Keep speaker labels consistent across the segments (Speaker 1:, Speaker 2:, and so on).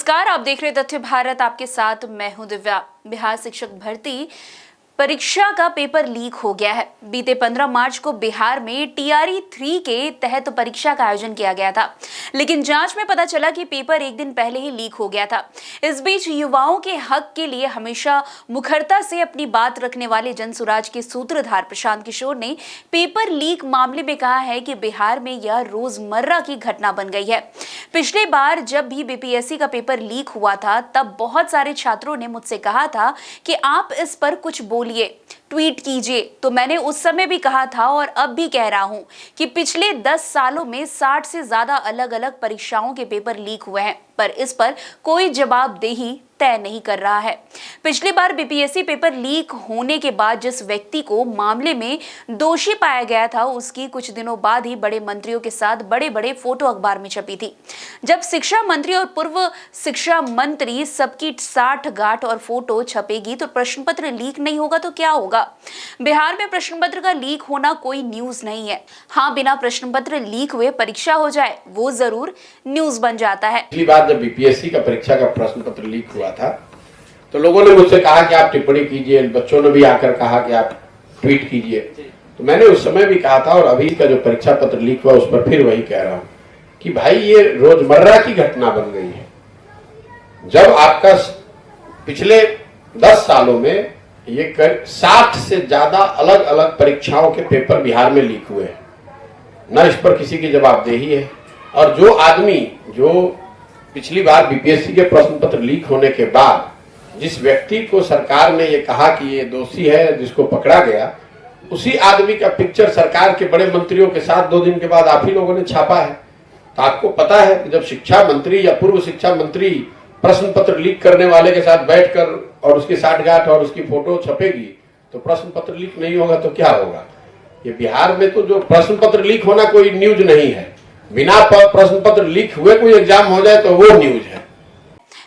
Speaker 1: नमस्कार, आप देख रहे तथ्य भारत। आपके साथ मैं हूं दिव्या। बिहार शिक्षक भर्ती परीक्षा का पेपर लीक हो गया है। बीते 15 मार्च को बिहार में टीआरई 3 के तहत परीक्षा का आयोजन किया गया था, लेकिन जांच में पता चला कि पेपर एक दिन पहले ही लीक हो गया था। इस बीच युवाओं के हक के लिए हमेशा मुखरता से अपनी बात रखने वाले जनसुराज के सूत्रधार प्रशांत किशोर ने पेपर लीक मामले में कहा है कि बिहार में यह रोजमर्रा की घटना बन गई है। पिछले बार जब भी बीपीएससी का पेपर लीक हुआ था, तब बहुत सारे छात्रों ने मुझसे कहा था कि आप इस पर कुछ बोलिए, ट्वीट कीजिए। तो मैंने उस समय भी कहा था और अब भी कह रहा हूं कि पिछले 10 सालों में 60 से ज्यादा अलग अलग परीक्षाओं के पेपर लीक हुए हैं, पर इस पर कोई जवाबदेही तय नहीं कर रहा है। पिछली बार बीपीएससी पेपर लीक होने के बाद जिस व्यक्ति को मामले में दोषी पाया गया था, उसकी कुछ दिनों बाद ही बड़े मंत्रियों के साथ बड़े बड़े फोटो अखबार में छपी थी। जब शिक्षा मंत्री और पूर्व शिक्षा मंत्री सबकी साठ गांठ और फोटो छपेगी तो प्रश्न पत्र लीक नहीं होगा तो क्या होगा? बिहार में प्रश्न पत्र का लीक होना कोई न्यूज नहीं है। हाँ, बिना प्रश्न पत्र लीक हुए परीक्षा हो जाए वो जरूर न्यूज बन जाता है।
Speaker 2: पिछली बार जब बीपीएससी का परीक्षा का प्रश्न पत्र लीक हुआ था तो लोगों ने मुझसे कहा कि आप टिप्पणी कीजिए, बच्चों ने भी आकर कहा कि आप ट्वीट कीजिए। तो मैंने उस समय भी कहा था और अभी का जो परीक्षा पत्र लीक हुआ उस पर फिर वही कह रहा हूँ कि भाई ये रोजमर्रा की घटना बन गई है। जब आपका पिछले 10 सालों में ये 60 से ज्यादा अलग अलग परीक्षाओं के पेपर बिहार में लीक हुए हैं, न इस पर किसी की जवाबदेही है। और जो आदमी जो पिछली बार बीपीएससी के प्रश्न पत्र लीक होने के बाद जिस व्यक्ति को सरकार ने ये कहा कि ये दोषी है, जिसको पकड़ा गया, उसी आदमी का पिक्चर सरकार के बड़े मंत्रियों के साथ 2 दिन के बाद आप ही लोगों ने छापा है। तो आपको पता है कि जब शिक्षा मंत्री या पूर्व शिक्षा मंत्री प्रश्न पत्र लीक करने वाले के साथ बैठकर और उसकी साठगांठ और उसकी फोटो छपेगी तो प्रश्न पत्र लीक नहीं होगा तो क्या होगा? ये बिहार में तो जो प्रश्न पत्र लीक होना कोई न्यूज नहीं है। बिना प्रश्न पत्र लीक हुए कोई एग्जाम हो जाए तो वो न्यूज है।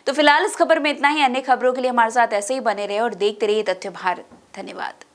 Speaker 1: तो फिलहाल इस खबर में इतना ही। अन्य खबरों के लिए हमारे साथ ऐसे ही बने रहे और देखते रहिए तथ्य भारत। धन्यवाद।